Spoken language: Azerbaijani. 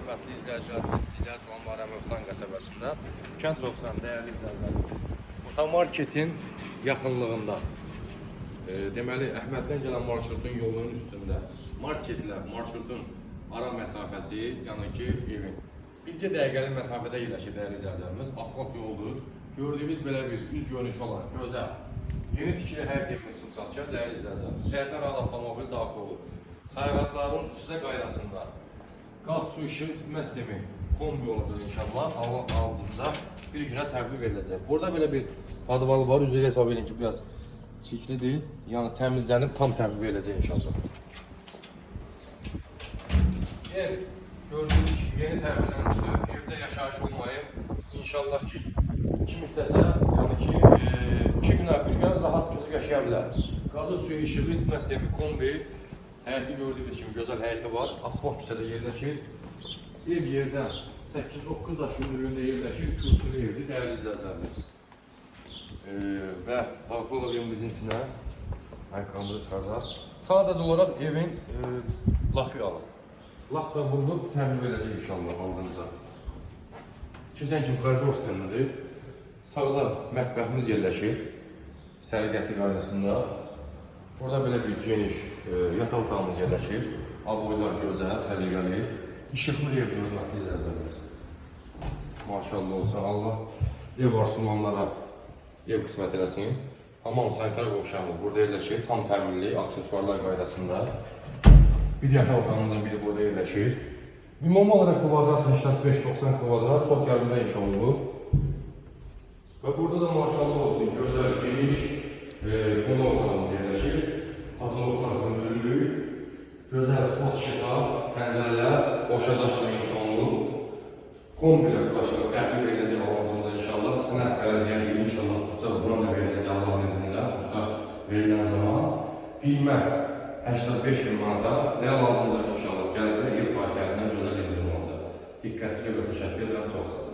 hörmətli izləyicilərimiz, sizə salamlar Əməvsan qəsəbəsində. Kənd 90 dəyərli izləyicilərimiz. Otomarketin yaxınlığında, deməli, Əhməddən gələn marşrutun yolunun üstündə marketlə marşrutun ara məsafəsi, yəni ki, evin bircə dəqiqəlik məsafədə yerləşir dəyərli izləyicilərimiz. Asfalt yoldur. Gördüyünüz belə bir üz görünüşü olan gözəl, yeni tikili həyət evinin çıxıb satışa dəyərli izləyicilərimiz. Həyətdən rahat avtomobil daxil olur. Sayğacların üstə qaydasında qaz, su, işıq, isitmə sistemi kombi olacaq inşallah. Ağzımıza bir günə təhvil veriləcək. Burada belə bir padvalı var. Üzrə hesab edin ki, biraz çirklidir. Yəni təmizlənib tam təhvil veriləcək inşallah. Ev gördüyünüz kimi yeni təhvillənmişdir. Evdə yaşayış olmayıb. İnşallah ki, kim istəsə, yəni ki, 2 günə bir gün rahat gözü yaşaya bilər. Qazı, suyu, işığı, isitmə sistemi kombi. Həyəti gördüyünüz kimi gözəl həyəti var. Asfalt küçədə yerləşir. Ev yerdən 8-9 daş hündürlüyündə yerləşir. Kürsülü evdir, dəyərli izləyicilərimiz. Və daxil olaq evimizin içinə. Ayaqqabımızı çıxardaq. Sadəcə olaraq evin lakı alır. Lak da vurulub təmin verəcək inşallah ağzınıza. Keçən kimi koridor sistemidir. Sağda mətbəximiz yerləşir. Səliqəsi qaydasında. Burada belə bir geniş yataq otağımız yerləşir. Aboylar gözəl, səliqəli. İşıqlı evdir, hörmətli izləyicilərimiz. Maşallah olsun, Allah ev arzulanlara ev qismət eləsin. Hamam sanitar qovşağımız burada yerləşir. Tam təminli, aksesuarlar qaydasında. Bir yataq otağımızın biri burada yerləşir. Ümumi olaraq kvadrat 85-90 kvadrat, çox yarımda inşa olunub. Və burada da maşallah olsun, gözəl, geniş qonaq otağımız yerləşir. Patologlar hündürlüyü, gözəl spot işıqlar, pəncərələr, boşa daşla inşa olunub. Komple başlayıb təhvil veriləcək olmasımıza inşallah. Sənət bələdiyyə inşallah tutacaq, buna da veriləcək Allah'ın izniyle. Tutacaq verilən zaman qiymət 85.000 manata, real alacaq inşallah gələcək ev sahiblərindən gözəl indirim olacaq. Diqqətinizə görə təşəkkür edirəm, çox sağ olun.